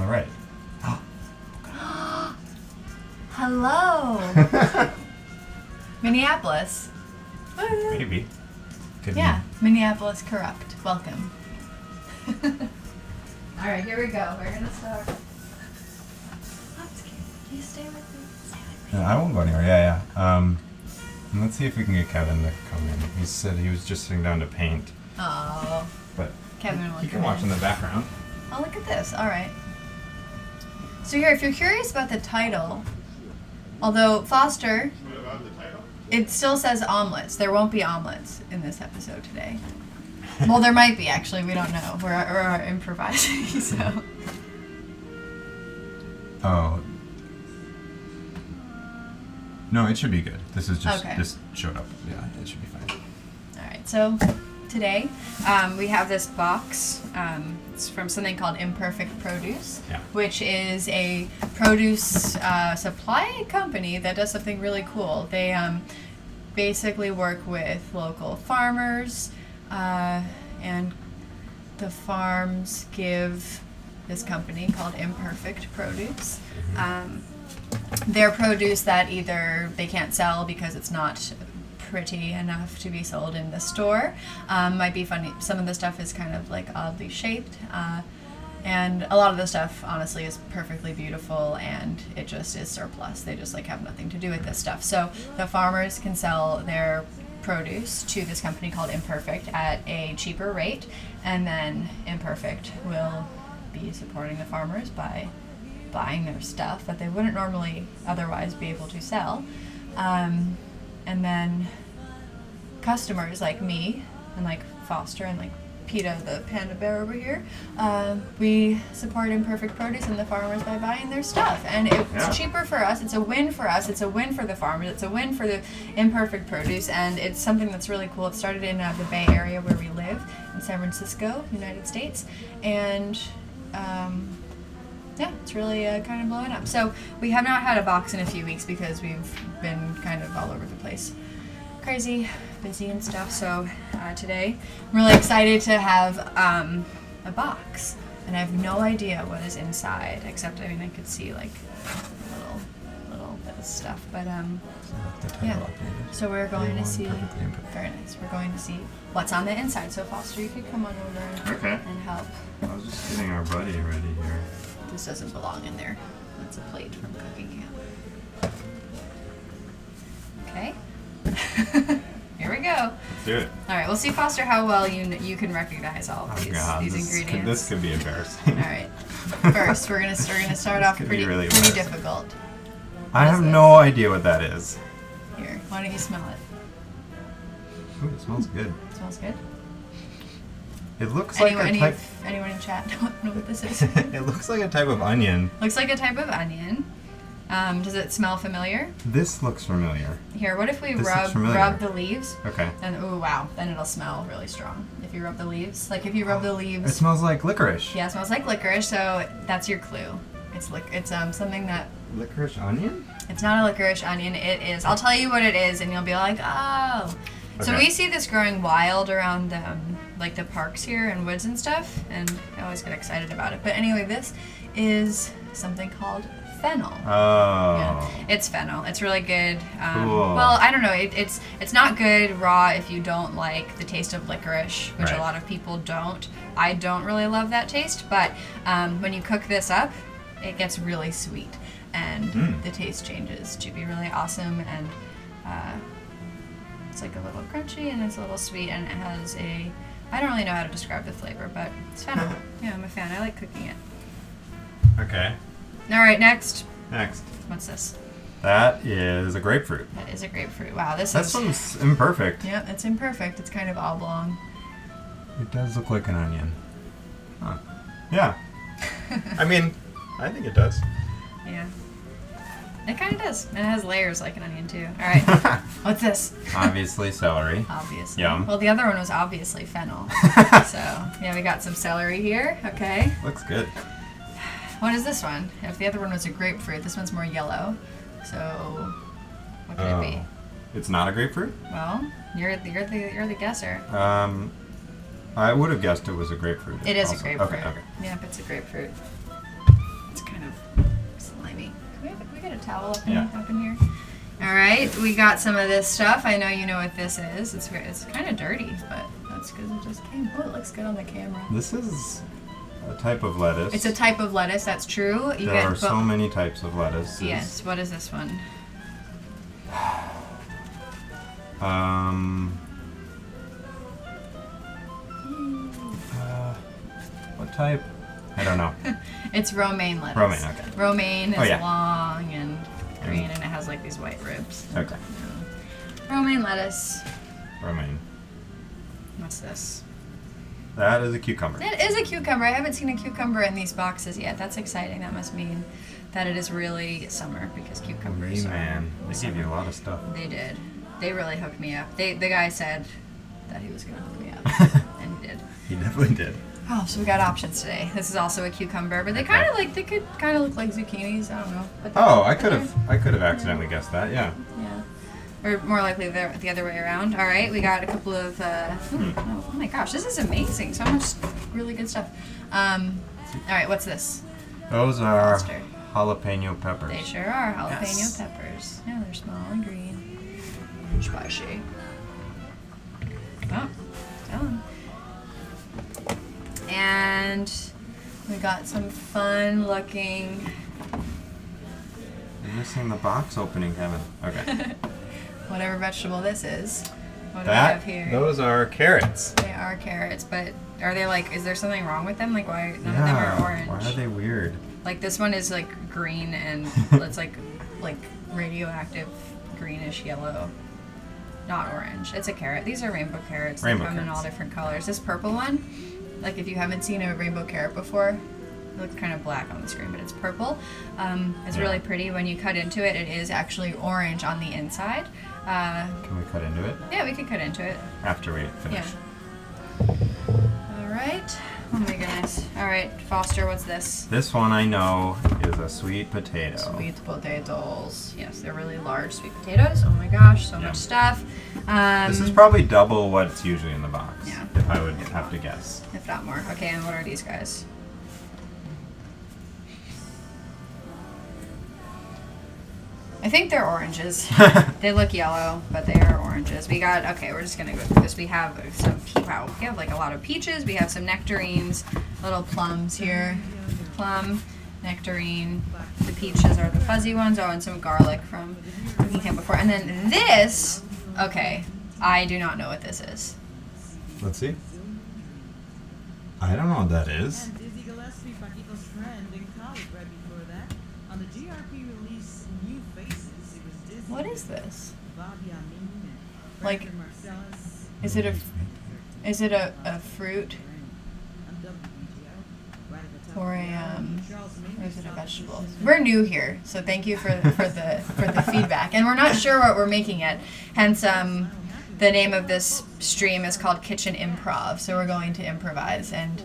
the right. Hello. Minneapolis. Maybe. Could Yeah, Minneapolis corrupt. Welcome. All right, here we go. We're gonna start. That's cute. You stay with me. Stay with me. Yeah, I won't go anywhere. Yeah. And let's see if we can get Kevin to come in. He said he was just sitting down to paint. Oh. But Kevin will he can come watch in. in the background. Oh, look at this. All right. So here, if you're curious about the title, although Foster, What about the title? it still says omelets. There won't be omelets in this episode today. Well, there might be, actually. We don't know. We're improvising, so. Oh. No, it should be good. This is just Okay. this showed up. Yeah, it should be fine. All right, so today we have this box. It's from something called Imperfect Produce, Yeah. which is a produce supply company that does something really cool. They basically work with local farmers, and the farms give this company called Imperfect Produce their produce that either they can't sell because it's not pretty enough to be sold in the store. Might be funny. Some of the stuff is kind of like oddly shaped, and a lot of the stuff honestly is perfectly beautiful, and it just is surplus. They just like have nothing to do with this stuff. So the farmers can sell their produce to this company called Imperfect at a cheaper rate, and then Imperfect will be supporting the farmers by buying their stuff that they wouldn't normally otherwise be able to sell. And then customers like me and like Foster and like PETA, the panda bear over here, we support Imperfect Produce and the farmers by buying their stuff. And it's cheaper for us. It's a win for us. It's a win for the farmers. It's a win for the Imperfect Produce. And it's something that's really cool. It started in the Bay Area where we live in San Francisco, United States. And yeah, it's really kind of blowing up. So we have not had a box in a few weeks because we've been kind of all over the place. Crazy, busy and stuff. So today I'm really excited to have a box. And I have no idea what is inside, except, I mean, I could see like a little bit of stuff. But yeah, so we're going to see, very nice, we're going to see what's on the inside. So Foster, you could come on over and help. I was just getting our buddy ready here. This doesn't belong in there. That's a plate from cooking camp. Okay. Here we go. Let's do it. All right, we'll see, Foster, how well you can recognize all of these ingredients. This could be embarrassing. All right. First, we're gonna start off pretty really difficult. I have no idea what that is. Here, why don't you smell it? Ooh, it smells good. It smells good. It looks like a type. Anyone in chat don't know what this is? It looks like a type of onion. Looks like a type of onion. Does it smell familiar? This looks familiar. Here, what if we This looks familiar. rub the leaves? Okay. And oh wow, then it'll smell really strong. If you rub the leaves, like if you rub the It leaves. smells like licorice. Yeah, it smells like licorice. So that's your clue. It's something that. Licorice onion? It's not a licorice onion. It is. I'll tell you what it is, and you'll be like, oh. So Okay. we see this growing wild around like the parks here and woods and stuff, and I always get excited about it. But anyway, this is something called fennel. Oh. Yeah, it's fennel. It's really good. Cool. Well, I don't know. It's not good raw if you don't like the taste of licorice, which Right. a lot of people don't. I don't really love that taste, but when you cook this up, it gets really sweet, and the taste changes to be really awesome. And it's like a little crunchy, and it's a little sweet, and it has a. I don't really know how to describe the flavor, but it's fennel. Yeah, I'm a fan. I like cooking it. Okay. All right, next. Next. What's this? That is a grapefruit. That is a grapefruit. Wow, this That is. one's imperfect. Yeah, it's imperfect. It's kind of oblong. It does look like an onion. Huh. Yeah. I mean, I think it does. Yeah. It kind of does. And it has layers like an onion, too. All right. What's this? Obviously celery. Obviously. Yum. Well, the other one was obviously fennel. So, yeah, we got some celery here. Okay. Looks good. What is this one? If the other one was a grapefruit, this one's more yellow. So, what could it be? It's not a grapefruit? Well, you're the guesser. I would have guessed it was a grapefruit. It is also. a grapefruit. Okay. Yep, it's a grapefruit. slimy. Can we get a towel up Yeah. in here? All right, we got some of this stuff. I know you know what this is. It's kind of dirty, but that's because it just came. Oh, it looks good on the camera. This is a type of lettuce. It's a type of lettuce. That's true. There are so many types of lettuce. Yes. What is this one? What type? I don't know. It's romaine lettuce. Romaine, okay. Romaine is yeah. long and green, and it has like these white ribs. Okay. Romaine lettuce. Romaine. What's this? That is a cucumber. It is a cucumber. I haven't seen a cucumber in these boxes yet. That's exciting. That must mean that it is really summer because cucumbers Man, are they summer. gave you a lot of stuff. They did. They really hooked me up. The guy said that he was going to hook me up, and he did. He definitely did. Oh, so we got options today. This is also a cucumber, but they kind of they could kind of look like zucchinis. I don't know. But I could have accidentally guessed that. Yeah. Yeah. Or more likely the other way around. All right, we got a couple of. Oh my gosh, this is amazing! So much really good stuff. All right, what's this? Those are Monster. jalapeno peppers. They sure are jalapeno Yes. peppers. Yeah, they're small and green. Spicy. Oh, tell 'em. And we got some fun looking. You're missing the box opening, Kevin. Okay. Whatever vegetable this is. What do we have here? Those are carrots. They are carrots, but are they like, is there something wrong with them? Like why none of them are orange? Why are they weird? Like this one is like green and it's like radioactive greenish yellow. Not orange. It's a carrot. These are rainbow carrots. Rainbow They come in carrots. all different colors. This purple one, like if you haven't seen a rainbow carrot before, it looks kind of black on the screen, but it's purple. It's really pretty. When you cut into it, it is actually orange on the inside. Can we cut into it? Yeah, we could cut into it. After we finish. Yeah. All right. Oh my goodness. All right, Foster, what's this? This one I know is a sweet potato. Sweet potatoes. Yes, they're really large sweet potatoes. Oh my gosh, so much stuff. This is probably double what's usually in the box. Yeah. If I would have to guess. If not more. Okay, and what are these guys? I think they're oranges. They look yellow, but they are oranges. We got, okay, we're just going to go through this. We have some, wow, we have like a lot of peaches. We have some nectarines, little plums here. Plum, nectarine. The peaches are the fuzzy ones. Oh, and some garlic from cooking camp before. And then this, okay, I do not know what this is. Let's see. I don't know what that is. Dizzy Gillespie, Paquito's friend in college right before that. On the GRP release New Faces, it was Dizzy. What is this? Bobby Amin and Like, Franklin Marcellus. Is it a fruit On WBGO, right at the top or of a the island, or Charles is Mingus it a off vegetable? the system. We're new here, so thank you for the feedback, and we're not sure what we're making yet. Hence, the name of this stream is called Kitchen Improv. So we're going to improvise and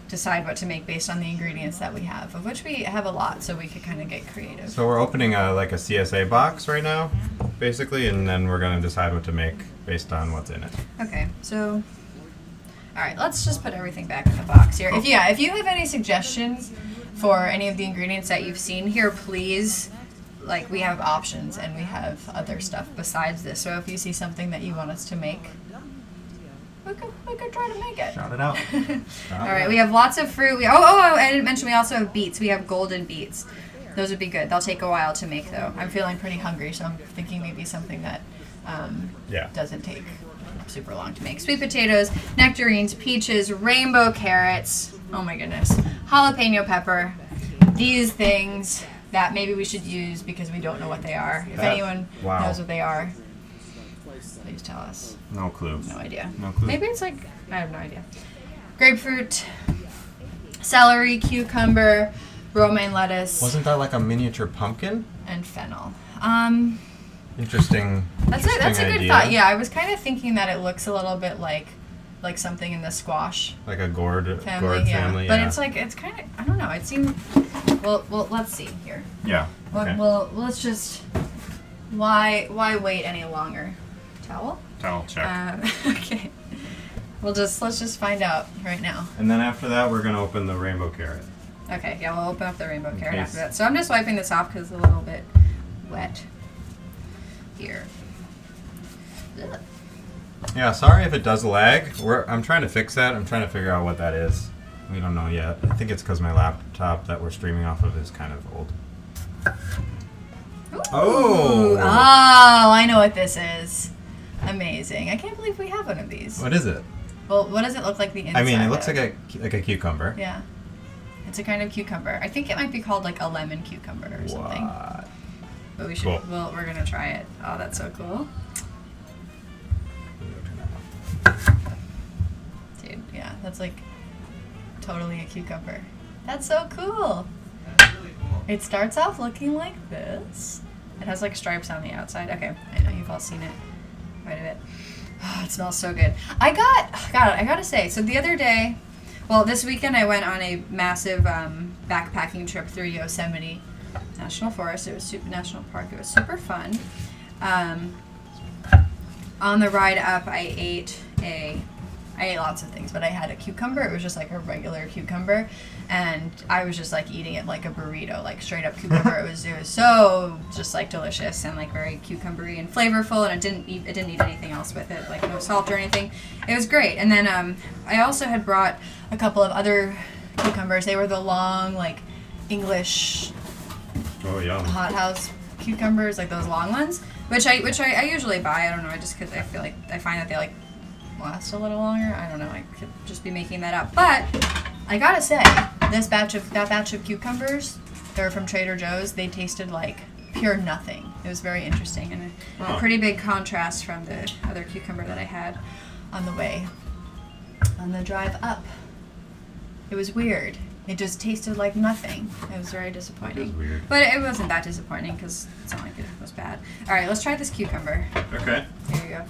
decide what to make based on the ingredients that we have, of which we have a lot, so we could kind of get creative. So we're opening a CSA box right now, basically, and then we're going to decide what to make based on what's in it. Okay, so all right, let's just put everything back in the box here. If you have any suggestions for any of the ingredients that you've seen here, please. Like, we have options and we have other stuff besides this. So if you see something that you want us to make, we could try to make it. Shout it out. All right, we have lots of fruit. I didn't mention we also have beets. We have golden beets. Those would be good. They'll take a while to make, though. I'm feeling pretty hungry, so I'm thinking maybe something that doesn't take super long to make. Sweet potatoes, nectarines, peaches, rainbow carrots. Oh my goodness. Jalapeno pepper. These things that maybe we should use because we don't know what they are. If anyone knows what they are, please tell us. No clue. No idea. No clue. Maybe it's like, I have no idea. Grapefruit, celery, cucumber, romaine lettuce, Wasn't that like a miniature pumpkin? and fennel. Interesting. That's a good idea. thought. Yeah, I was kind of thinking that it looks a little bit like something in the squash Like a gourd family. family. But yeah. it's like, it's kind of, I don't know. It seemed, well, let's see here. Yeah. Okay. Well, let's just, why wait any longer? Towel? Towel check. Okay. Let's just find out right now. And then after that, we're gonna open the rainbow carrot. Okay, yeah, we'll open up the rainbow carrot case. after that. So I'm just wiping this off because it's a little bit wet here. Ugh. Yeah, sorry if it does lag. I'm trying to fix that. I'm trying to figure out what that is. We don't know yet. I think it's because my laptop that we're streaming off of is kind of old. Ooh. Oh! Oh, I know what this is. Amazing. I can't believe we have one of these. What is it? Well, what does it look like the inside? I mean, it looks of? like a cucumber. Yeah. It's a kind of cucumber. I think it might be called like a lemon cucumber or something. What? But we should. Cool. Well, we're gonna try it. Oh, that's so cool. Dude, yeah, that's like totally a cucumber. That's so cool. That's really cool. It starts off looking like this. It has like stripes on the outside. Okay, I know you've all seen it quite a bit. Oh, it smells so good. I gotta say, so the other day, well, this weekend I went on a massive backpacking trip through Yosemite National Forest. It was National Park. It was super fun. On the ride up, I ate lots of things, but I had a cucumber. It was just like a regular cucumber, and I was just like eating it like a burrito, like straight up cucumber. It was so just like delicious and like very cucumbery and flavorful, and it didn't eat anything else with it, like no salt or anything. It was great. And then I also had brought a couple of other cucumbers. They were the long like English Oh, hot house cucumbers, like those long ones, which I usually buy. I don't know, just because I feel like I find that they like last a little longer. I don't know. I could just be making that up. But I gotta say, that batch of cucumbers, they were from Trader Joe's. They tasted like pure nothing. It was very interesting and a pretty big contrast from the other cucumber that I had on the drive up. It was weird. It just tasted like nothing. It was very disappointing. It is weird. But it wasn't that disappointing because it's not like it was bad. All right, let's try this cucumber. Okay. Here you go.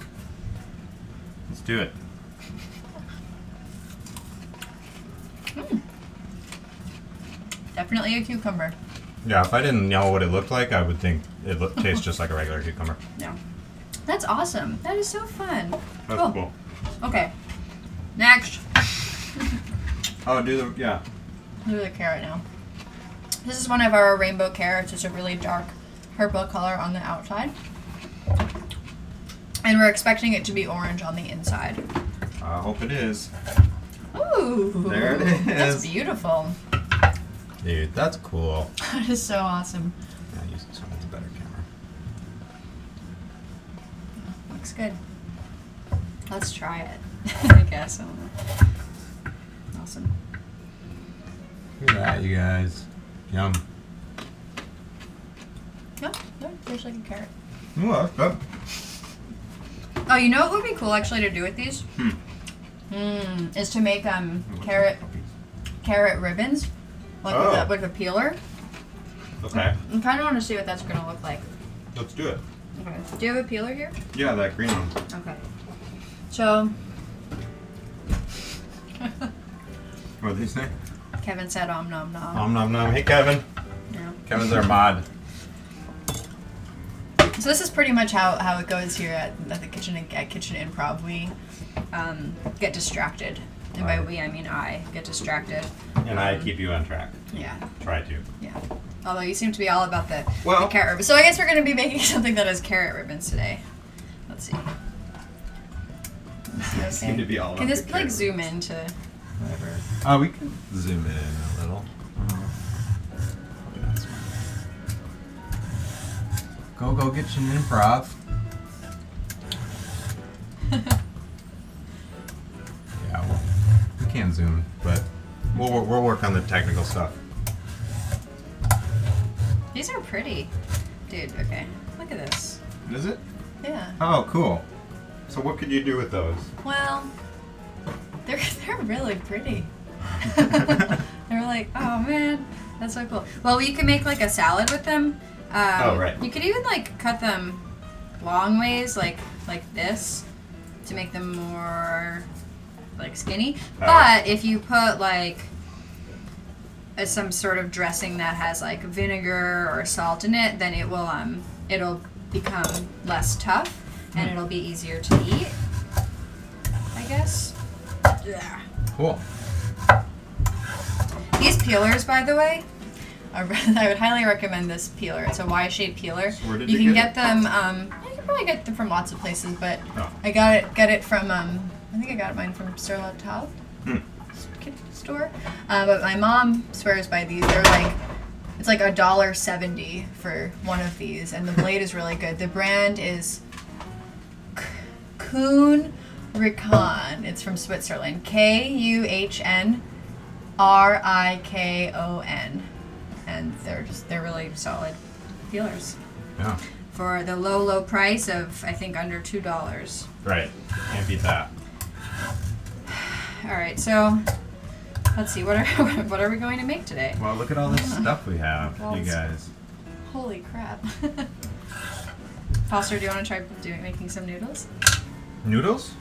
Let's do it. Definitely a cucumber. Yeah, if I didn't know what it looked like, I would think it tastes just like a regular cucumber. No. That's awesome. That is so fun. That's cool. Okay. Next. Oh, do the carrot now. This is one of our rainbow carrots. It's a really dark purple color on the outside. And we're expecting it to be orange on the inside. I hope it is. Ooh. There it is. That's beautiful. Dude, that's cool. That is so awesome. Yeah, use this one. It's a better camera. Looks good. Let's try it. I guess. I don't know. Awesome. Look at that, you guys. Yum. No, tastes like a carrot. Ooh, that's good. Oh, you know what would be cool actually to do with these? Is to make carrot ribbons, like with a peeler. Okay. I kind of want to see what that's gonna look like. Let's do it. Okay. Do you have a peeler here? Yeah, that green one. Okay. So. What did he say? Kevin said om nom nom. Nom nom nom. Hey, Kevin. Yeah. Kevin's our mod. So this is pretty much how it goes here at the kitchen Improv. We get distracted, and by we I mean I get distracted. And I keep you on track. Yeah. Try to. Yeah. Although you seem to be all about the Well- carrot ribbons. So I guess we're going to be making something that has carrot ribbons today. Let's see. I seem to be all Can about this the like carrot zoom into Whatever. Oh, we can zoom it in a little. Probably not smart. Go KitchenImprov. Yeah, well, we can't zoom, but we'll work on the technical stuff. These are pretty. Dude, okay. Look at this. Is it? Yeah. Oh, cool. So what could you do with those? Well, they're really pretty. They're like, oh man, that's so cool. Well, you can make like a salad with them. Oh, right. You could even like cut them long ways, like this, to make them more like skinny. Oh. But if you put like some sort of dressing that has like vinegar or salt in it, then it will it'll become less tough and it'll be easier to eat, I guess. Yeah. Cool. These peelers, by the way, I would highly recommend this peeler. It's a Y-shaped peeler. So where did you you can get get them. You can probably get them from lots of places, but Oh. I got it from. I think I got mine from Sur La Table store. But my mom swears by these. They're like, it's like $1.70 for one of these, and the blade is really good. The brand is Kuhn Rikon. It's from Switzerland. KUHNRIKON. And they're really solid peelers Yeah. for the low price of, I think, under $2. Right. Can't beat that. All right, so let's see, what are we going to make today? Well, look at all this stuff we have, Well, you it's- guys. Holy crap! Foster, do you want to try making some noodles? Noodles?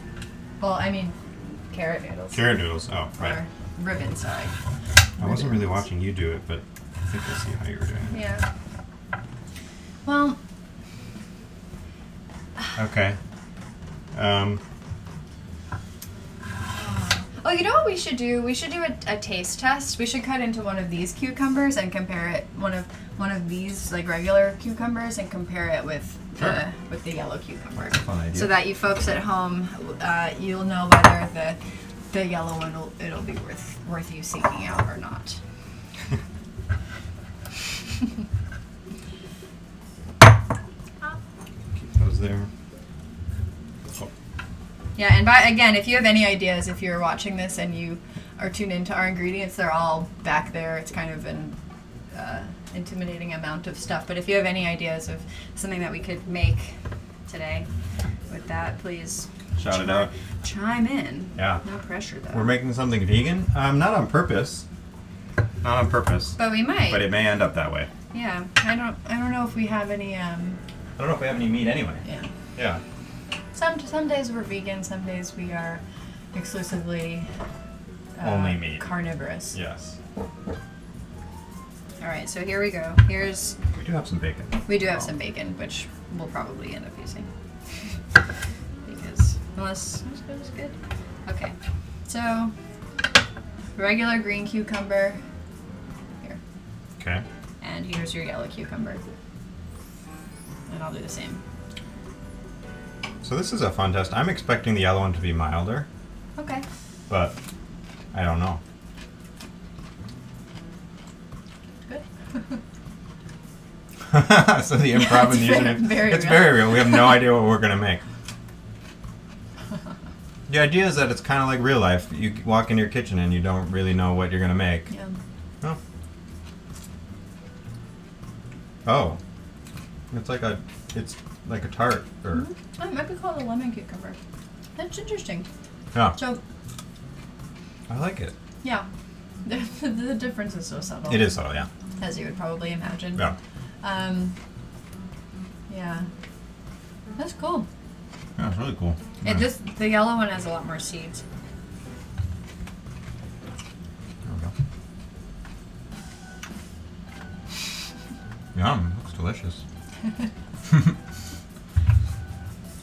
Well, I mean, carrot noodles. Carrot noodles. Oh, right. Or ribbons, sorry. I wasn't really watching you do it, but I think I see how you were doing it. Yeah. Well, Okay. oh, you know what we should do? We should do a taste test. We should cut into one of these cucumbers and compare it one of these like regular cucumbers and compare it with Sure. the yellow cucumber. Fun idea. So that you folks at home, you'll know whether the yellow one it'll be worth you seeking out or not. Keep those there. Oh, Yeah, and again, if you have any ideas, if you're watching this and you are tuned into our ingredients, they're all back there. It's kind of an intimidating amount of stuff. But if you have any ideas of something that we could make today with that, please shout it out. chime in. Yeah. No pressure though. We're making something vegan. Not on purpose. Not on purpose. But we might. But it may end up that way. Yeah. I don't know if we have any. I don't know if we have any meat anyway. Yeah. Yeah. Some days we're vegan. Some days we are exclusively Only meat. carnivorous. Yes. All right. So here we go. Here's. We do have some bacon. We do have some bacon, which we'll probably end up using. Because unless it's good. Okay. So regular green cucumber. Here. Okay. And here's your yellow cucumber. And I'll do the same. So this is a fun test. I'm expecting the yellow one to be milder, Okay. but I don't know. Good. So the improv and the It's username. very It's real. very real. We have no idea what we're gonna make. The idea is that it's kind of like real life. You walk in your kitchen and you don't really know what you're gonna make. Yeah. Oh. Oh. It's like a tart or Mhm. Oh, it might be called a lemon cucumber. That's interesting. yeah. So I like it. yeah, the difference is so subtle. It is subtle, yeah. As you would probably imagine. Yeah. Yeah. That's cool. Yeah, it's really cool. The yellow one has a lot more seeds. There we go. Yum, looks delicious.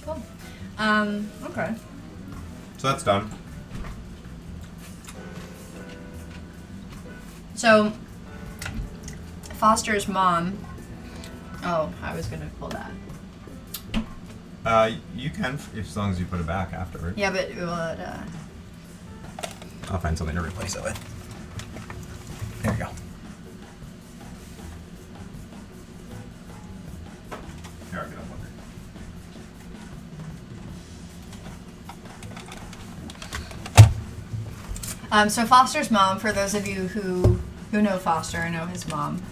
Cool. Okay. So that's done. So, Foster's mom. Oh, I was gonna pull that. You can, as long as you put it back afterward. Yeah, but it would. I'll find something to replace it with. There you go. Here, I'll get up under. So Foster's mom, for those of you who know Foster and know his mom,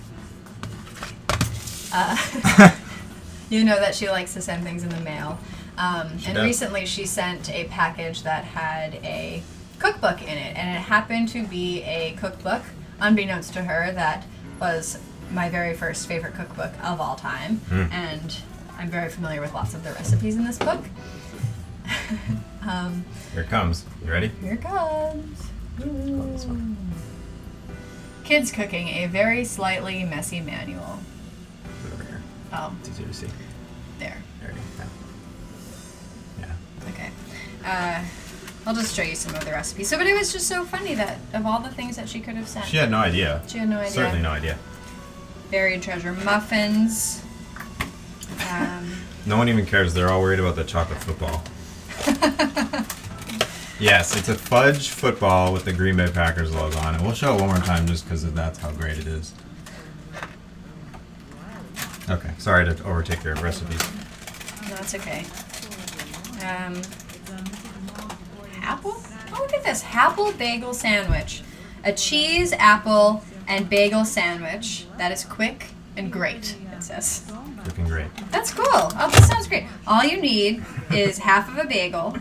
you know that she likes to send things in the mail. And does. recently she sent a package that had a cookbook in it, and it happened to be a cookbook, unbeknownst to her, that was my very first favorite cookbook of all time. And I'm very familiar with lots of the recipes in this book. Here it comes. You ready? Here it comes. Go this way. Kids Cooking, a very slightly messy manual. Put it over here. Oh, It's easier to see. there. There you go. Yeah. Okay. I'll just show you some of the recipes. So, but it was just so funny that of all the things that she could have sent, She had no idea. she had no idea. Certainly no idea. Buried treasure muffins. No one even cares. They're all worried about the chocolate football. Yes, it's a fudge football with the Green Bay Packers logo on it. We'll show it one more time just because that's how great it is. Okay, sorry to overtake your recipes. No, it's okay. Apple? Oh, look at this. Apple bagel sandwich. A cheese, apple, and bagel sandwich that is quick and great, it says. Looking great. That's cool. Oh, this sounds great. All you need is half of a bagel,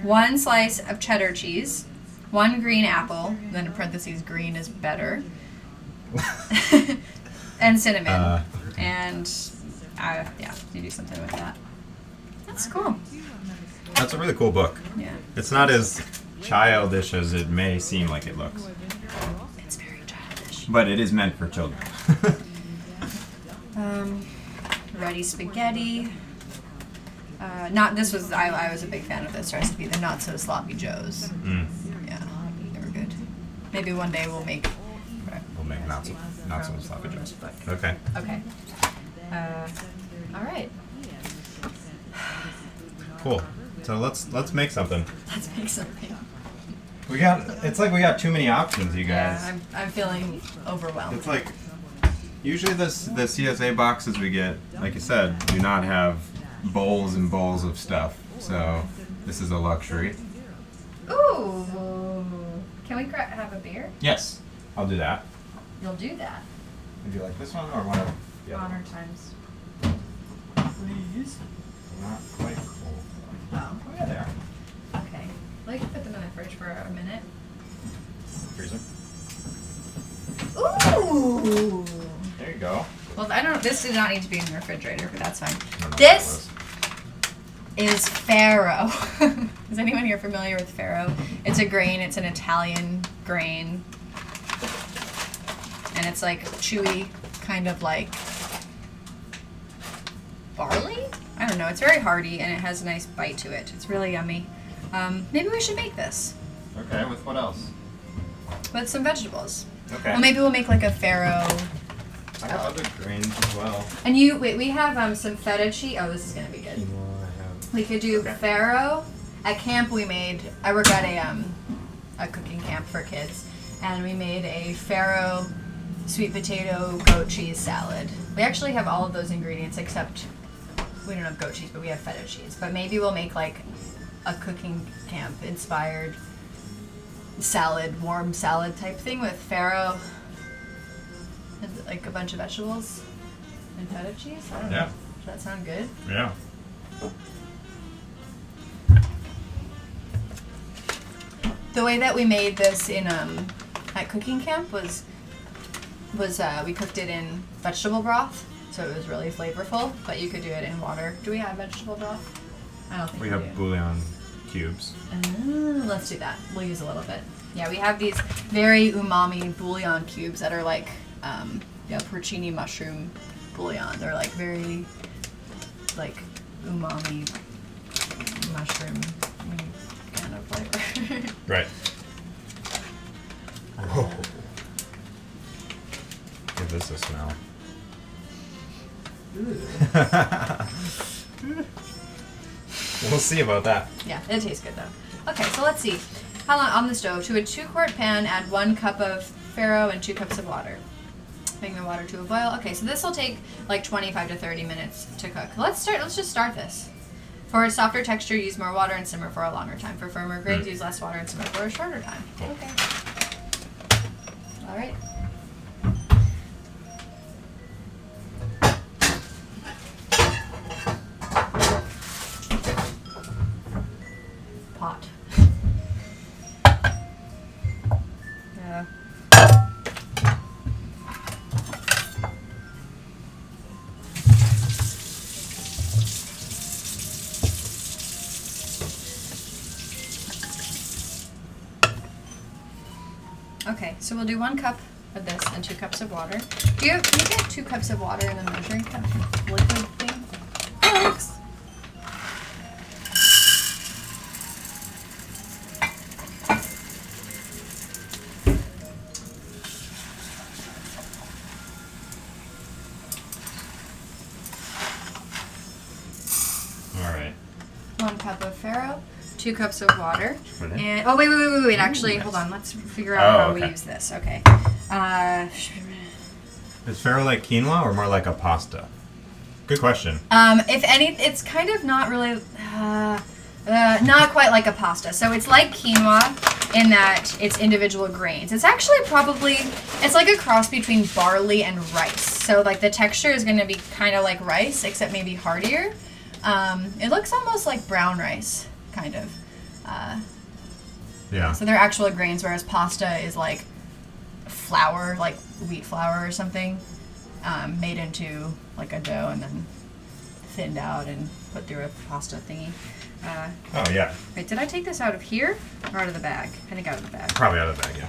1 slice of cheddar cheese, 1 green apple, then in parentheses, green is better, and cinnamon. And, yeah, you do something with that. That's cool. That's a really cool book. Yeah. It's not as childish as it may seem like it looks. It's very childish. But it is meant for children. Ready spaghetti. I was a big fan of this recipe. The not so sloppy joes. Mm. Yeah, they were good. Maybe one day we'll make. We'll make not so sloppy joes. Okay. Okay. All right. Cool. So let's make something. Let's make something. It's like we got too many options, you guys. Yeah, I'm feeling overwhelmed. It's like usually the CSA boxes we get, like you said, do not have bowls and bowls of stuff. So this is a luxury. Ooh. Can we have a beer? Yes, I'll do that. You'll do that. Would you like this one or whatever? Honor times. Please. Not quite full. Oh. Oh yeah, they are. Okay. Well, you can put them in the fridge for a minute. Freezer. Ooh. There you go. Well, I don't know. This did not need to be in the refrigerator, but that's fine. I don't know This what is ferro. Is anyone here familiar with ferro? It's a grain. It's an Italian grain. And it's like chewy, kind of like barley? I don't know. It's very hearty and it has a nice bite to it. It's really yummy. Maybe we should make this was. Okay, with what else? with some vegetables. Okay. Well, maybe we'll make like a farro. I got other grains as well. And we have some feta cheese. Oh, this is gonna be good. Quinoa, I have. We could do Okay. farro. At camp, I work at a cooking camp for kids, and we made a farro sweet potato goat cheese salad. We actually have all of those ingredients except we don't have goat cheese, but we have feta cheese. But maybe we'll make like a cooking camp inspired salad, warm salad type thing with farro and like a bunch of vegetables and feta cheese. I don't know. Yeah. Does that sound good? Yeah. The way that we made this in at cooking camp was we cooked it in vegetable broth, so it was really flavorful. But you could do it in water. Do we have vegetable broth? I don't think We we have do. bouillon cubes. Let's do that. We'll use a little bit. Yeah, we have these very umami bouillon cubes that are like porcini mushroom bouillon. They're like very like umami mushroom kind of flavor. Right. Whoa. Give this a smell. We'll see about that. Yeah, it tastes good though. Okay, so let's see. How long on the stove? To a 2-quart pan, add 1 cup of farro and 2 cups of water. Bring the water to a boil. Okay, so this will take like 25 to 30 minutes to cook. Let's just start this. For a softer texture, use more water and simmer for a longer time. For firmer grains, use less water and simmer for a shorter time. Okay. All right. Pot. Yeah. Okay, so we'll do 1 cup of this and 2 cups of water. Can you get 2 cups of water in a measuring cup liquid thing? Thanks. 2 cups of water. Put it in. And wait. Actually, hold on. Let's figure out how we use this. Okay. Is ferro like quinoa or more like a pasta? Good question. If any, it's kind of not really, not quite like a pasta. So it's like quinoa in that it's individual grains. It's actually it's like a cross between barley and rice. So like the texture is going to be kind of like rice, except maybe hardier. It looks almost like brown rice, kind of. Yeah. So they're actual grains, whereas pasta is like flour, like wheat flour or something, made into like a dough and then thinned out and put through a pasta thingy. Oh, yeah. Wait, did I take this out of here or out of the bag? I think out of the bag. Probably out of the bag, yeah.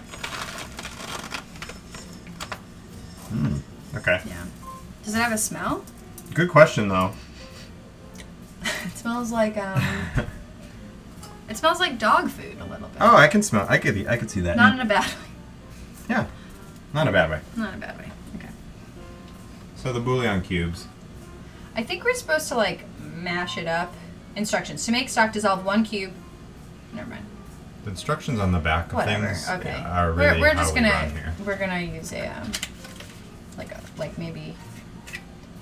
Okay. Yeah. Does it have a smell? Good question, though. It smells like it smells like dog food a little bit. Oh, I can smell. I could see that. Not in a bad way. Yeah. Not in a bad way. Not in a bad way. Okay. So the bouillon cubes. I think we're supposed to like mash it up. Instructions: to make stock, dissolve 1 cube. Never mind. The instructions on the back of Whatever. things Okay. are really we're how just we gonna run here. we're gonna use a like maybe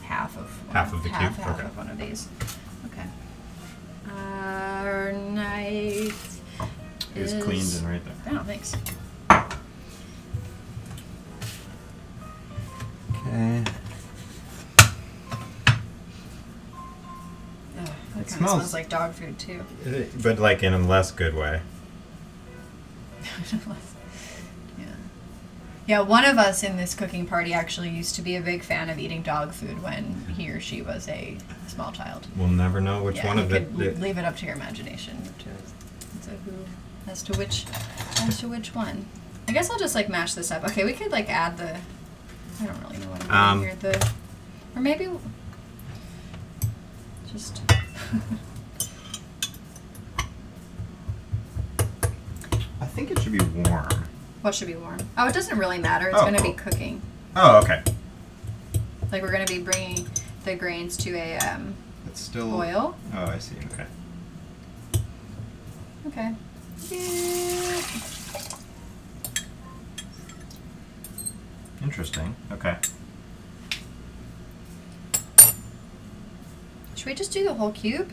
half of the half cube? Okay. of one of these. Okay. Our knife It's cleaned and right there. Oh, thanks. Okay. Ugh, that kind of smells- smells like dog food too. But like in a less good way. Yeah, one of us in this cooking party actually used to be a big fan of eating dog food when he or she was a small child. We'll never know which one you of could the leave it up to your imagination as to which one. I guess I'll just like mash this up. Okay, we could like add the. I don't really know what I'm doing here. Or maybe just. I think it should be warm. What should be warm? Oh, it doesn't really matter. It's Oh, going to cool. be cooking. Oh, okay. Like we're going to be bringing the grains to a It's still boil. Oh, I see. Okay. Okay. Interesting. Okay. Should we just do the whole cube?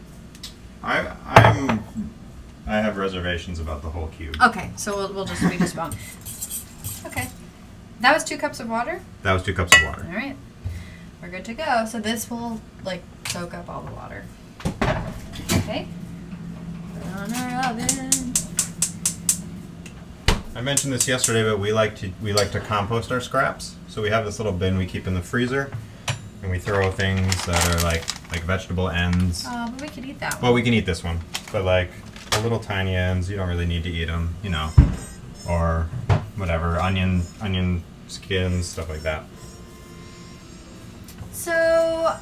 I have reservations about the whole cube. Okay, so we just won't. Okay. That was 2 cups of water? That was 2 cups of water. All right. We're good to go. So this will like soak up all the water. Okay. Put it on our oven. I mentioned this yesterday, but we like to compost our scraps. So we have this little bin we keep in the freezer, and we throw things that are like vegetable ends. Oh, but we could eat that one. Well, we can eat this one, but like the little tiny ends, you don't really need to eat them, you know, or whatever, onion skins, stuff like that. So,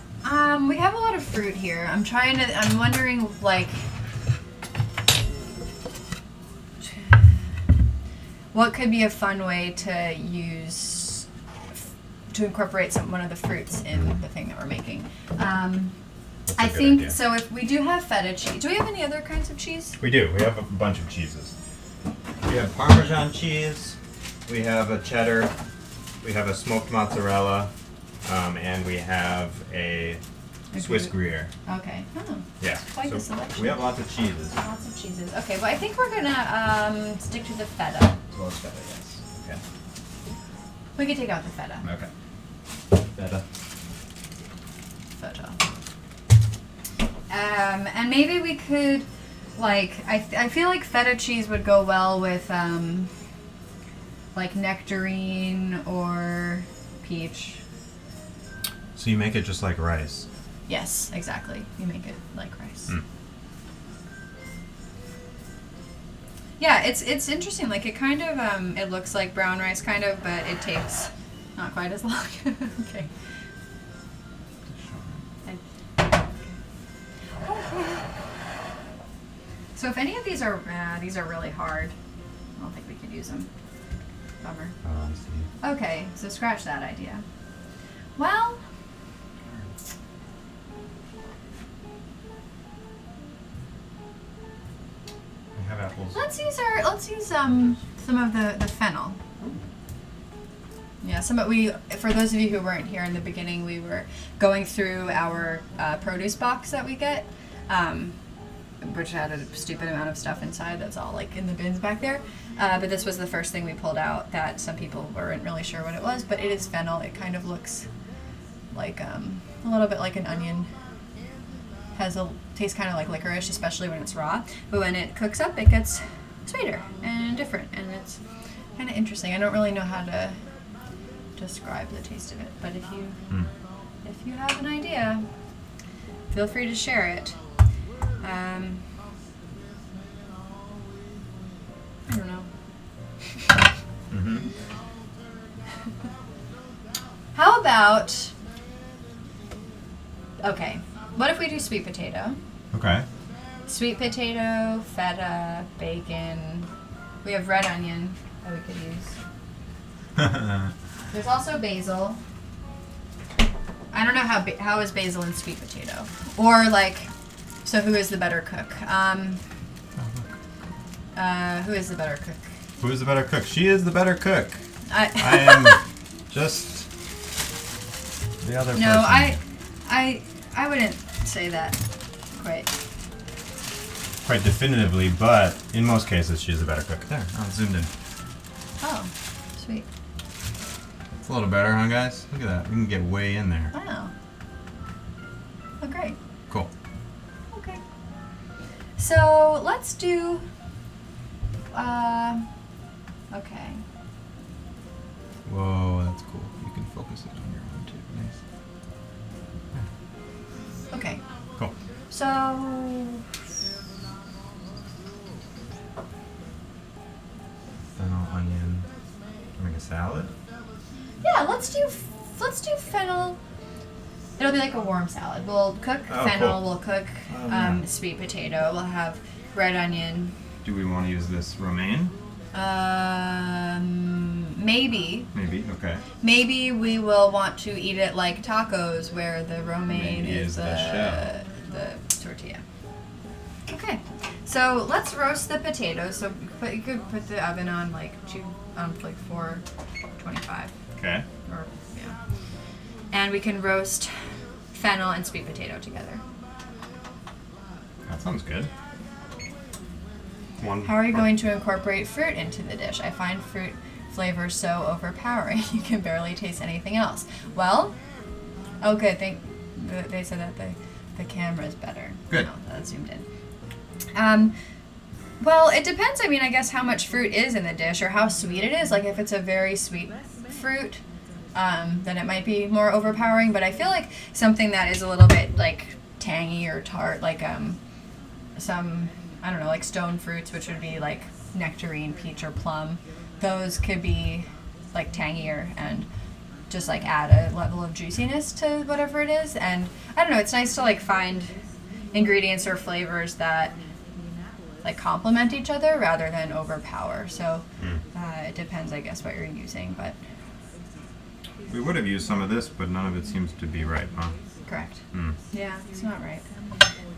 we have a lot of fruit here. I'm wondering, like, what could be a fun way to use, to incorporate one of the fruits in the thing that we're making. That's a I good think, idea. so if we do have feta cheese, do we have any other kinds of cheese? We do. We have a bunch of cheeses. We have Parmesan cheese, we have a cheddar, we have a smoked mozzarella, and we have a Swiss Gruyere. Okay. Oh, Yeah. quite the selection. We have lots of cheeses. Lots of cheeses. Okay, well I think we're gonna stick to the feta. As well as feta, yes. Okay. We could take out the feta. Okay. Feta. Feta. And maybe we could, like, I feel like feta cheese would go well with, like nectarine or peach. So you make it just like rice. Yes, exactly. You make it like rice. Mm. Yeah, it's interesting. Like it kind of it looks like brown rice kind of, but it takes not quite as long. Okay. So if any of these are really hard, I don't think we could use them. Bummer. Oh, I see. Okay, so scratch that idea. Well, let's use some of the fennel. Yeah, for those of you who weren't here in the beginning, we were going through our produce box that we get, which had a stupid amount of stuff inside that's all like in the bins back there. But this was the first thing we pulled out that some people weren't really sure what it was, but it is fennel. It kind of looks like a little bit like an onion. Tastes kind of like licorice, especially when it's raw. But when it cooks up, it gets sweeter and different, and it's kind of interesting. I don't really know how to describe the taste of it, but if you have an idea, feel free to share it. I don't know. How about, okay, what if we do sweet potato? Okay. Sweet potato, feta, bacon. We have red onion that we could use. There's also basil. I don't know how is basil in sweet potato, or like, so who is the better cook? Who is the better cook? Who is the better cook? She is the better cook. I am just the other person. No, I wouldn't say that quite definitively, but in most cases, she is the better cook. There, I'm zoomed in. Oh, sweet. It's a little better, huh, guys? Look at that. We can get way in there. Wow. Oh, great. Cool. Okay. So let's do. Okay. Whoa, that's cool. You can focus it on your own too. Nice. Okay. Cool. So. Fennel, onion. Make a salad. Yeah, let's do fennel. It'll be like a warm salad. We'll cook fennel. Cool. We'll cook sweet potato. We'll have red onion. Do we want to use this romaine? Maybe. Maybe. Okay. Maybe we will want to eat it like tacos, where the romaine is the shell. The tortilla. Okay. So let's roast the potatoes. So you could put the oven on like 425. Okay. Or yeah. And we can roast fennel and sweet potato together. That sounds good. How are you going to incorporate fruit into the dish? I find fruit flavors so overpowering. You can barely taste anything else. Well, oh good. They said that the camera is better. Good. No, that's zoomed in. Well, it depends. I mean, I guess how much fruit is in the dish or how sweet it is. Like if it's a very sweet fruit, then it might be more overpowering. But I feel like something that is a little bit like tangy or tart, like some, I don't know, like stone fruits, which would be like nectarine, peach, or plum. Those could be like tangier and just like add a level of juiciness to whatever it is. And I don't know, it's nice to like find ingredients or flavors that like complement each other rather than overpower. So it depends, I guess, what you're using, but we would have used some of this, but none of it seems to be ripe, huh? correct. Yeah, it's not ripe.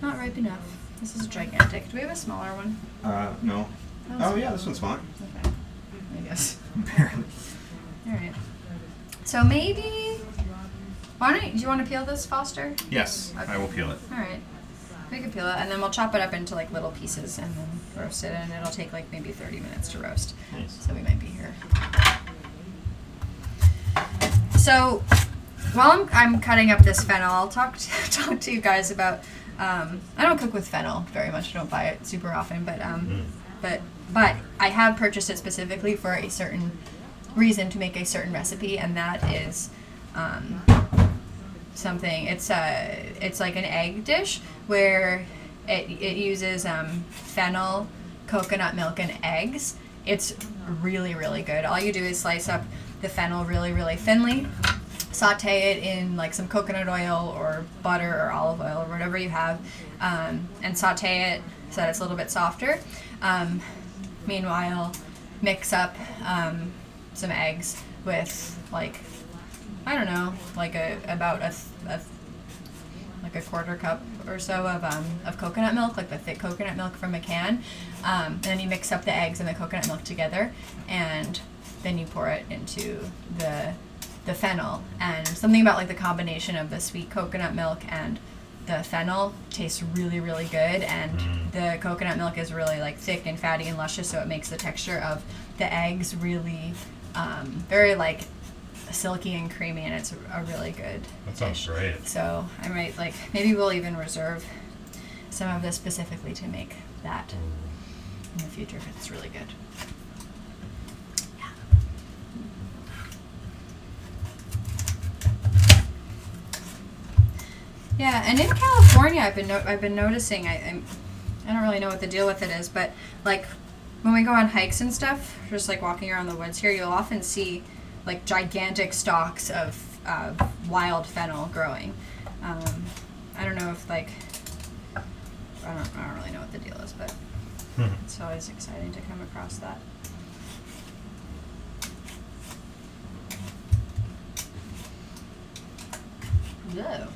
Not ripe enough. This is gigantic. Do we have a smaller one? No. Oh yeah, this one's fine. Okay. I guess. Apparently. All right. So maybe, do you want to peel this, Foster? Yes, Okay. I will peel it. All right. We can peel it, and then we'll chop it up into like little pieces and then roast it, and it'll take like maybe 30 minutes to roast. Nice. So we might be here. So while I'm cutting up this fennel, I'll talk to you guys about. I don't cook with fennel very much. I don't buy it super often, but I have purchased it specifically for a certain reason, to make a certain recipe, and that is something. It's like an egg dish where it uses fennel, coconut milk, and eggs. It's really, really good. All you do is slice up the fennel really, really thinly, saute it in like some coconut oil or butter or olive oil or whatever you have, and saute it so that it's a little bit softer. Meanwhile, mix up some eggs with like, I don't know, like about a like a quarter cup or so of coconut milk, like the thick coconut milk from a can. And then you mix up the eggs and the coconut milk together, and then you pour it into the fennel. And something about like the combination of the sweet coconut milk and the fennel tastes really, really good. And the coconut milk is really like thick and fatty and luscious, so it makes the texture of the eggs really very like silky and creamy, and it's a really good That sounds dish. great. So I might like, maybe we'll even reserve some of this specifically to make that in the future, because it's really good. Yeah, and in California, I've been noticing. I don't really know what the deal with it is, but like when we go on hikes and stuff, just like walking around the woods here, you'll often see like gigantic stalks of wild fennel growing. I don't know if like I don't really know what the deal is, but it's always exciting to come across that. Whoa.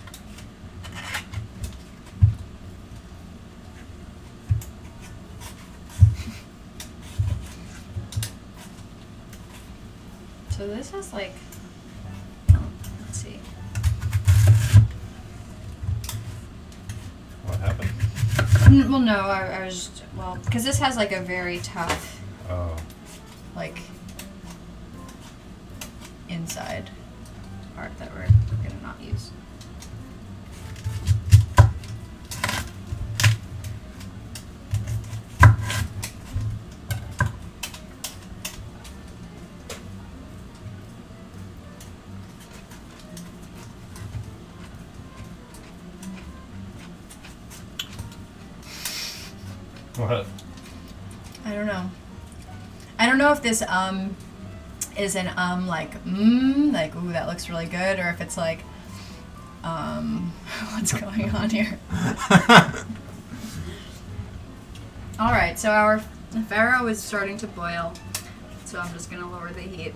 So this has like, let's see. What happened? Well, no, I was just, well, because this has like a very tough, like, inside part that we're gonna not use. What? I don't know. I don't know if this is an like like ooh, that looks really good, or if it's like what's going on here? All right, so our ferro is starting to boil, so I'm just gonna lower the heat,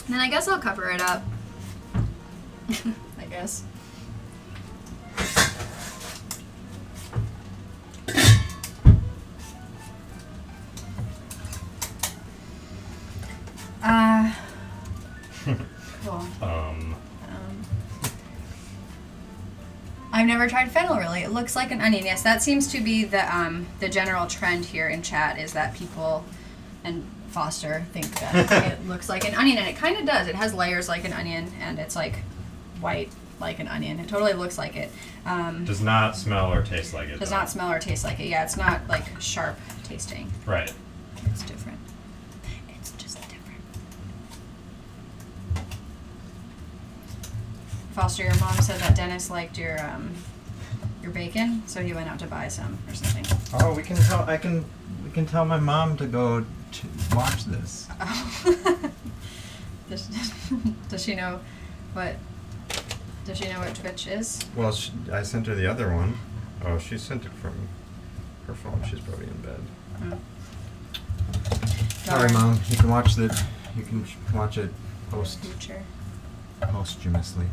and then I guess I'll cover it up. I guess. Cool. I've never tried fennel really. It looks like an onion. Yes, that seems to be the general trend here in chat, is that people and Foster think that it looks like an onion, and it kind of does. It has layers like an onion, and it's like white like an onion. It totally looks like it. Does not smell or taste like it. Does though. not smell or taste like it. Yeah, it's not like sharp tasting. Right. It's different. It's just different. Foster, your mom said that Dennis liked your bacon, so he went out to buy some or something. Oh, we can tell. We can tell my mom to go to watch this. Oh. Does she know what? Does she know what Twitch is? Well, I sent her the other one. Oh, she sent it from her phone. She's probably in bed. Sorry, Mom. You can watch it posthumously.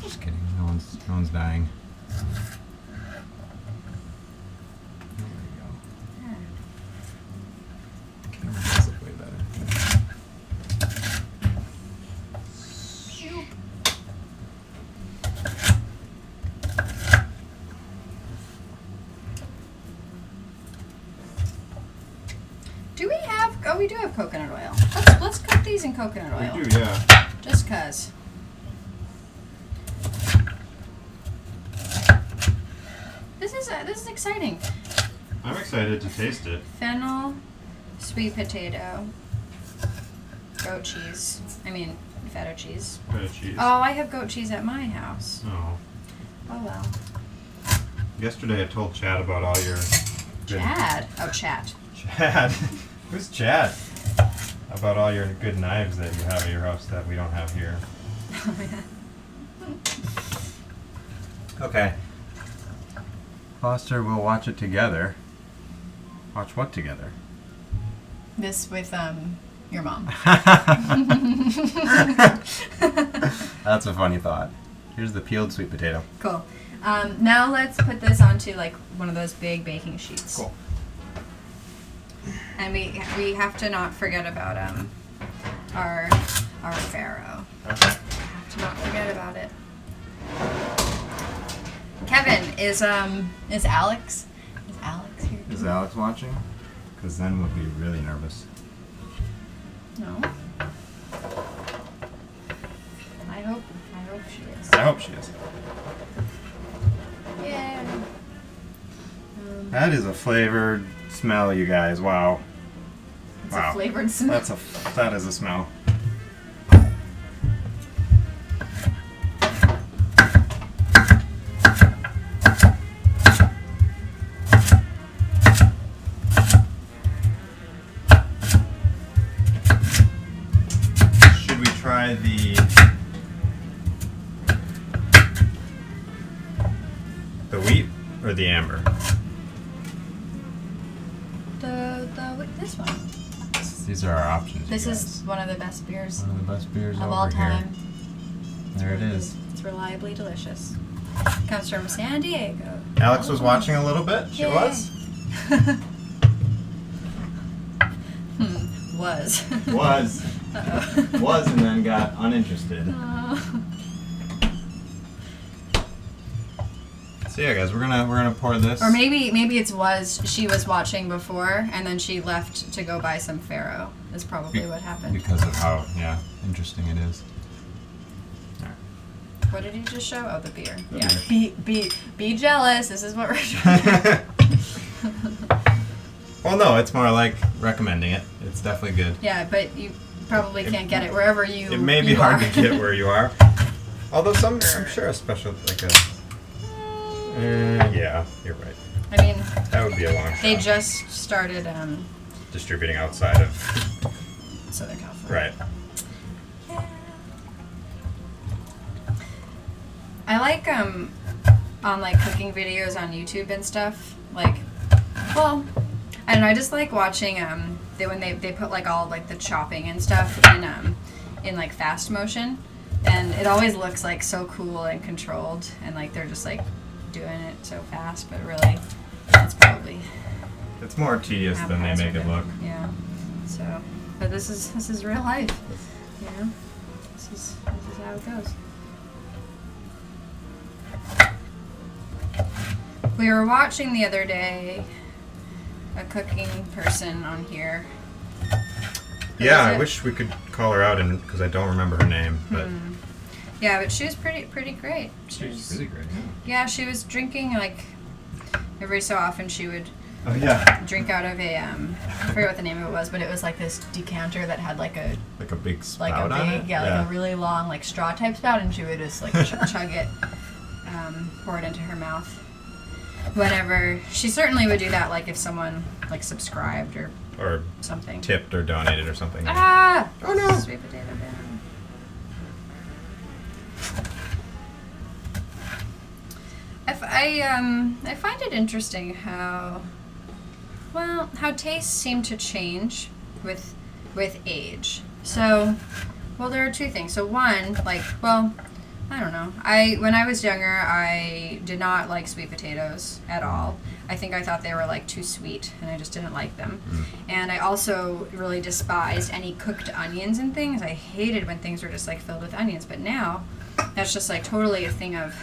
Just kidding. No one's dying. There we go. Camera does look way better. Do we have? Oh, we do have coconut oil. Let's cook these in coconut oil. We do, yeah. Just cause. This is exciting. I'm excited to taste it. Fennel, sweet potato, goat cheese. I mean, feta cheese. Feta cheese. Oh, I have goat cheese at my house. Oh. Oh well. Yesterday I told Chad about all your... Chad. Oh, chat. Chad. Who's Chad? About all your good knives that you have at your house that we don't have here. Oh yeah. Okay. Foster, we'll watch it together. Watch what together? This with your mom. That's a funny thought. Here's the peeled sweet potato. Cool. Now let's put this onto like one of those big baking sheets. Cool. And we have to not forget about our ferro. Okay. Have to not forget about it. Kevin, is Alex here? Is Alex watching? Because then we'll be really nervous. No. I hope she is. I hope she is. Yeah. That is a flavored smell, you guys. Wow. It's Wow. a flavored smell. That is a smell. Should we try the wheat or the amber? This one. These are our options. This is one of the best beers one of the best beers of over all time. here. There it is. It's reliably delicious. Comes from San Diego. Alex was watching a little bit. She Yay. was. Was. Was. Uh-oh. Was and then got uninterested. Oh. So yeah, guys, we're gonna pour this. Or maybe she was watching before and then she left to go buy some farro. Is probably what happened. Because of how interesting it is. What did you just show? Oh, the beer. The Yeah. Be jealous. This is what we're doing. Well, no, it's more like recommending it. It's definitely good. Yeah, but you probably can't get it wherever you. It may be you hard are. to get where you are. Although I'm sure a special like a. Yeah, you're right. I mean, That would be a long shot. they just started Distributing outside of. Southern California. Right. I like on like cooking videos on YouTube and stuff. Like, well, I don't know. I just like watching when they put like all like the chopping and stuff in like fast motion, and it always looks like so cool and controlled, and like they're just like doing it so fast, but really, it's probably It's more tedious than they make it look. Yeah. So, but this is real life. You know, this is how it goes. We were watching the other day a cooking person on here. Yeah, is I it? wish we could call her out because I don't remember her name, but Yeah, but she was pretty great. She she's really great. Yeah, she was drinking like every so often she would Oh yeah. drink out of a I forget what the name of it was, but it was like this decanter that had like a Like a big spout like a on big it. like a really long like straw type spout, and she would just like chug it, pour it into her mouth. Whenever she certainly would do that, like if someone like subscribed or something. tipped or donated or something. Ah! Oh no! Sweet potato down. I find it interesting how tastes seem to change with age. So, well, there are two things. So one, like, well, I don't know. When I was younger, I did not like sweet potatoes at all. I think I thought they were like too sweet, and I just didn't like them. And I also really despised any cooked onions and things. I hated when things were just like filled with onions. But now, that's just like totally a thing of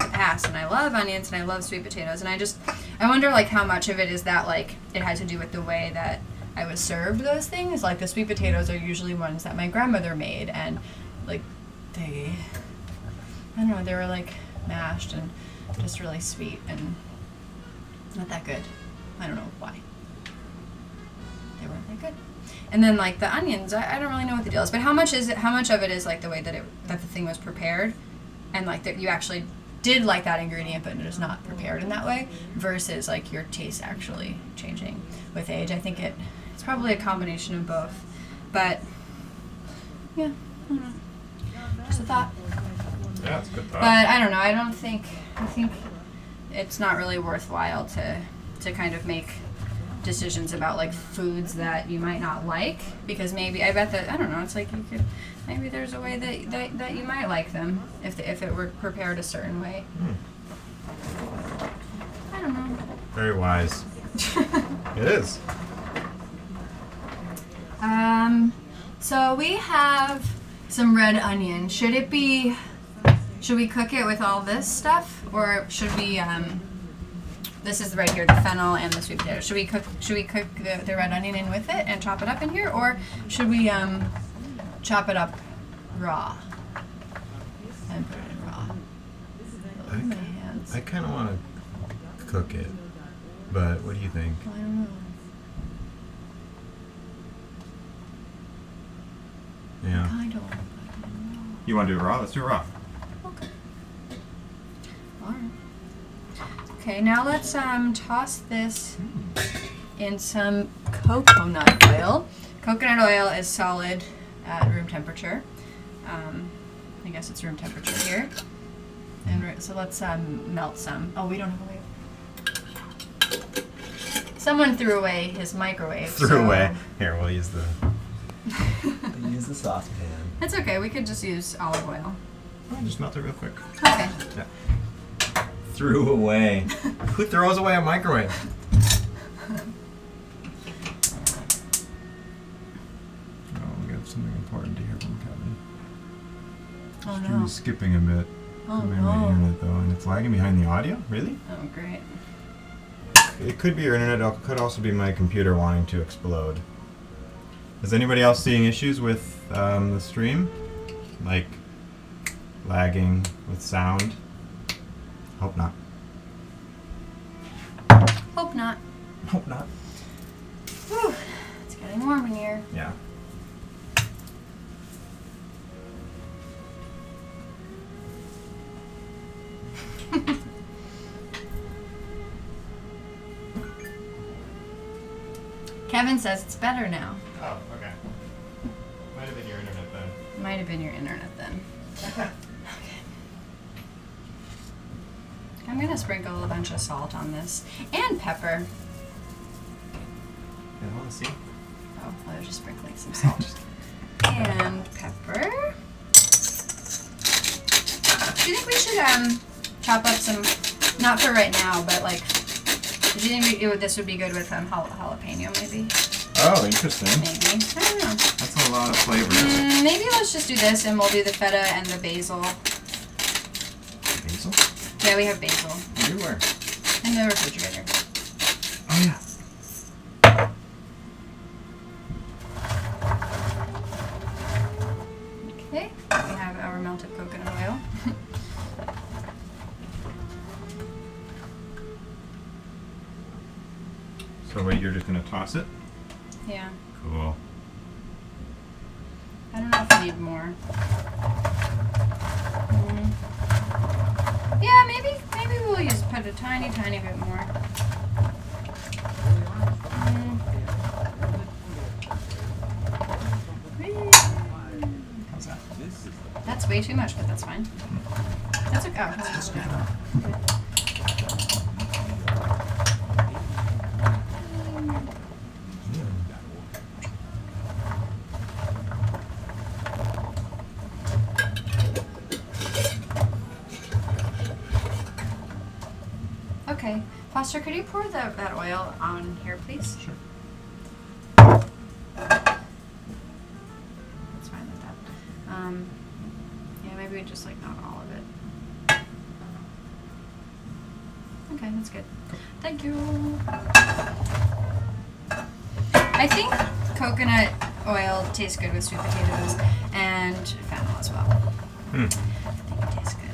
the past. And I love onions and I love sweet potatoes. And I wonder like how much of it is that like it had to do with the way that I was served those things. Like the sweet potatoes are usually ones that my grandmother made, and like I don't know, they were like mashed and just really sweet and not that good. I don't know why. They weren't that good. And then like the onions, I don't really know what the deal is, but how much of it is like the way that the thing was prepared, and like that you actually did like that ingredient but it is not prepared in that way, versus like your taste actually changing with age. I think it's probably a combination of both. But yeah, I don't know. Just a thought. Yeah, it's a good thought. But I don't know. I think it's not really worthwhile to kind of make decisions about like foods that you might not like, because maybe I bet that, I don't know, it's like you could, maybe there's a way that you might like them if it were prepared a certain way. I don't know. Very wise. It is. So we have some red onion. Should we cook it with all this stuff, or should we, this is right here, the fennel and the sweet potato. Should we cook the red onion in with it and chop it up in here, or should we chop it up raw and put it in raw? My hands. I kind of want to cook it, but what do you think? I don't know. Yeah. I don't want to put it in raw. You want to do it raw? Let's do it raw. Okay. All right. Okay, now let's toss this in some coconut oil. Coconut oil is solid at room temperature. I guess it's room temperature here. And so let's melt some. Oh, we don't have a way. Someone threw away his microwave. Threw away. Here, we'll use the. Use the saucepan. It's okay. We could just use olive oil. Oh, just melt it real quick. Okay. Yeah. Threw away. Who throws away a microwave? Oh, we got something important to hear from Kevin. Oh Stream no. is skipping a bit. Oh Could be no. my internet though, and it's lagging behind the audio. Really? Oh great. It could be your internet. It could also be my computer wanting to explode. Is anybody else seeing issues with the stream? Like lagging with sound? Hope not. Hope not. Hope not. Whew. It's getting warm in here. Yeah. Kevin says it's better now. Oh, okay. Might have been your internet then. Might have been your internet then. Okay. I'm gonna sprinkle a bunch of salt on this and pepper. Yeah, I want to see. Oh, I was just sprinkling some salt and pepper. Do you think we should chop up some? Not for right now, but like, do you think this would be good with jalapeno maybe? Oh, interesting. Maybe. I don't know. That's a lot of flavor. Maybe let's just do this and we'll do the feta and the basil. Basil? Yeah, we have basil Everywhere. in the refrigerator. Oh yeah. Okay, we have our melted coconut oil. So wait, you're just gonna toss it? Yeah. Cool. I don't know if we need more. Yeah, maybe we'll put a tiny bit more. How's that? That's way too much, but that's fine. That's okay. Oh, that's good. Okay, Foster, could you pour that oil on here, please? Sure. That's fine with that. Yeah, maybe we just like not all of it. Okay, that's good. Thank you. I think coconut oil tastes good with sweet potatoes and fennel as well. I think it tastes good.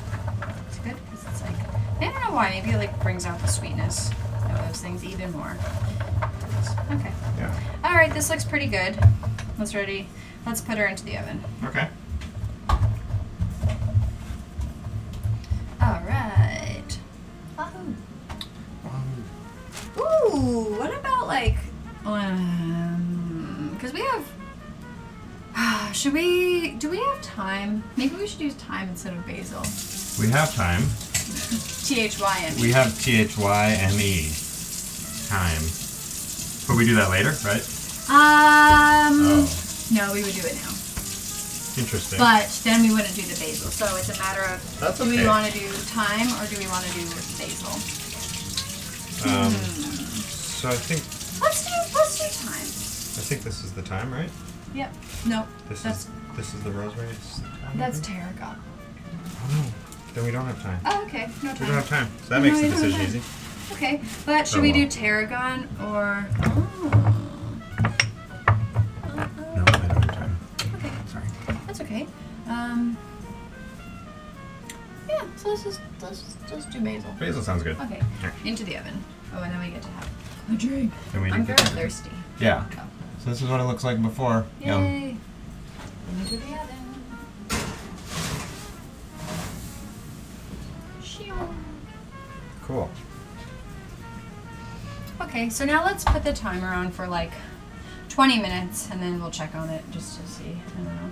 It's good because it's like, I don't know why, maybe it like brings out the sweetness of those things even more. Okay. Yeah. All right, this looks pretty good. Let's ready. Let's put her into the oven. Okay. All right. Ooh, what about like, because we have, do we have thyme? Maybe we should use thyme instead of basil. We have time. T-H-Y-M-E. We have THYME. Time. But we do that later, right? Oh. No, we would do it now. Interesting. But then we wouldn't do the basil. So it's a matter of That's do we okay. want to do thyme or do we want to do basil? So I think Let's do thyme. I think this is the time, right? Yep. No. This that's is the rosemary. This is the time, I that's think? tarragon. Oh no. Then we don't have time. Oh, okay. No We time. don't have time. So that No, makes we the don't have decision time. easy. Okay, but should Oh, we well. do tarragon or? Oh. No, I don't have time. Okay, Sorry. that's okay. Yeah. So let's do basil. Basil sounds good. Okay. Here. Into the oven. Oh, and then we get to have a drink. Then we I'm do very the- thirsty. Yeah. Oh. So this is what it looks like before. Yum. Yay! Into the oven. Shoo. Cool. Okay, so now let's put the timer on for like 20 minutes and then we'll check on it just to see. I don't know.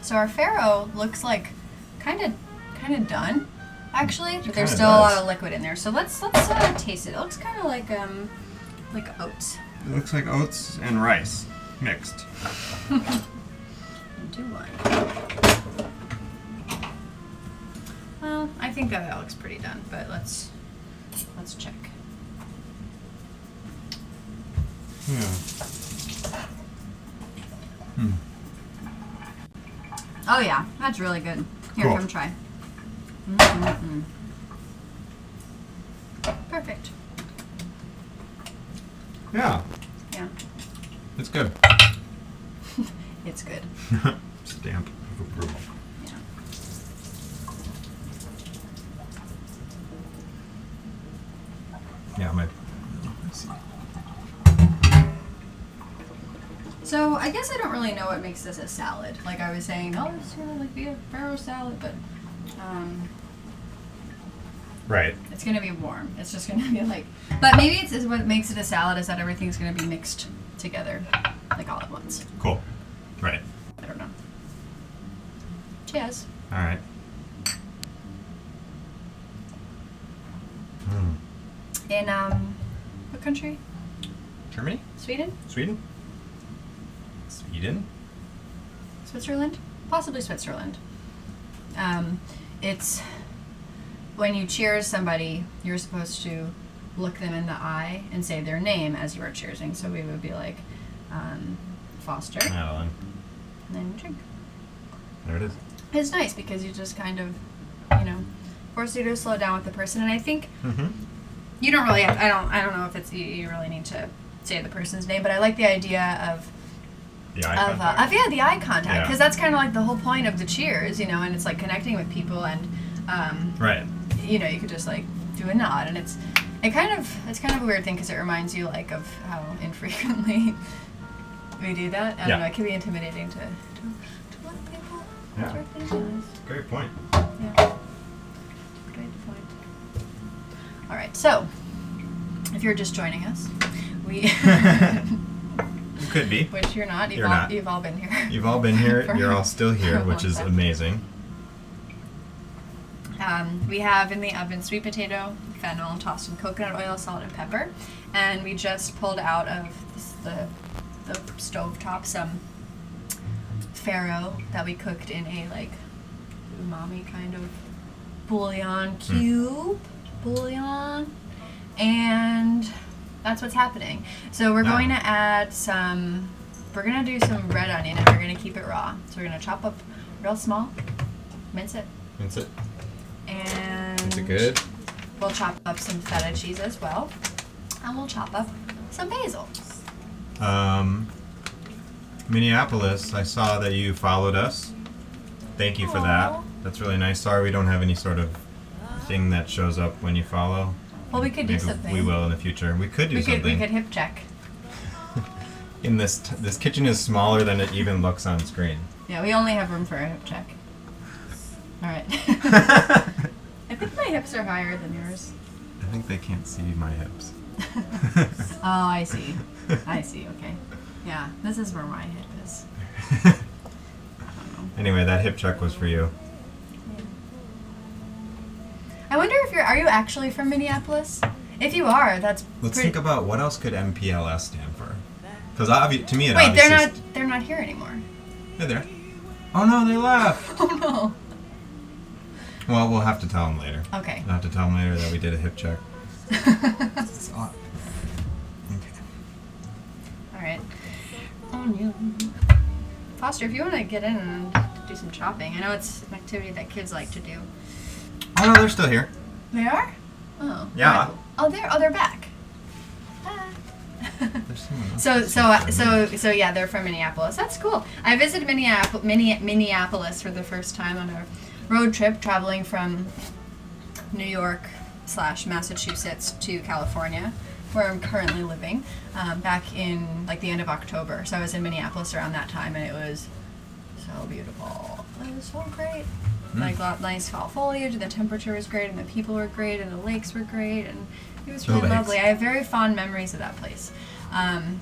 So our farro looks like kind of done, actually, but there's kinda still a lot does. of liquid in there. So let's taste it. It looks kind of like oats. It looks like oats and rice mixed. Do one. Well, I think that looks pretty done, but let's check. Yeah. Hmm. Oh yeah, that's really good. Here, Cool. come try. Mm-mm-mm. Perfect. Yeah. Yeah, It's good. it's good. Stamp of approval. Yeah. Yeah, my. Let's see. So I guess I don't really know what makes this a salad. Like I was saying, oh, it's sort of like be a farro salad, but Right. it's gonna be warm. It's just gonna be like, but maybe it's what makes it a salad is that everything's gonna be mixed together, like all at once. Cool. Right. I don't know. Cheers. All right. Hmm. In what country? Germany? Sweden? Sweden? Sweden? Switzerland? Possibly Switzerland. It's when you cheers somebody, you're supposed to look them in the eye and say their name as you are cheersing. So we would be like, Foster, Madeleine. and then you drink. There it is. It's nice because you just kind of, force you to slow down with the person. And I think Mm-hmm. you don't really have, I don't know if it's, you really need to say the person's name, but I like the idea of The eye contact. the eye contact, Yeah. because that's kind of like the whole point of the cheers, and it's like connecting with people, and Right. you could just like do a nod, and it's kind of a weird thing because it reminds you like of how infrequently we do that. I don't know, it can be intimidating to let people Yeah. directly in the eyes. Great point. Yeah. Great point. All right, so if you're just joining us, we Could be. which you're not. You're not. You've all been here. You've all been here. For- You're all still for here, a which long is time. amazing. We have in the oven sweet potato, fennel, tossed in coconut oil, salt, and pepper. And we just pulled out of the stovetop some farro that we cooked in a like umami kind of bouillon cube. Bouillon. And that's what's happening. So we're Wow. going to add we're going to do some red onion and we're going to keep it raw. So we're going to chop up real small, mince it, That's it. and Is it good? we'll chop up some feta cheese as well, and we'll chop up some basil. Minneapolis, I saw that you followed us. Thank you for Aw. that. That's really nice. Sorry we don't have any sort of thing that shows up when you follow. Well, we could do Maybe something. we will in the future. We could do We something. could hip check. In this kitchen is smaller than it even looks on screen. Yeah, we only have room for a hip check. All right. I think my hips are higher than yours. I think they can't see my hips. Oh, I see. I see. Okay. Yeah, this is where my hip is. I don't know. Anyway, that hip check was for you. I wonder if are you actually from Minneapolis? If you are, that's Let's pretty... think about what else could MPLS stand for. Because to me it Wait, obviously... they're not here anymore. They're there. Oh no, they left! Oh no. Well, we'll have to tell them later. Okay. We'll have to tell them later that we did a hip check. It's odd. Okay. All right. Oh no. Foster, if you want to get in and do some chopping, I know it's an activity that kids like to do. Oh no, they're still here. They are? Oh. Yeah. Right. Oh, they're back. Ah. There's someone else. So yeah, they're from Minneapolis. That's cool. I visited Minneapolis for the first time on a road trip traveling from New York / Massachusetts to California, where I'm currently living, back in like the end of October. So I was in Minneapolis around that time, and it was so beautiful. It was so great. Like nice fall foliage, and the temperature was great, and the people were great, and the lakes were great, and it was really lovely. I have very fond memories of that place. Minneapolis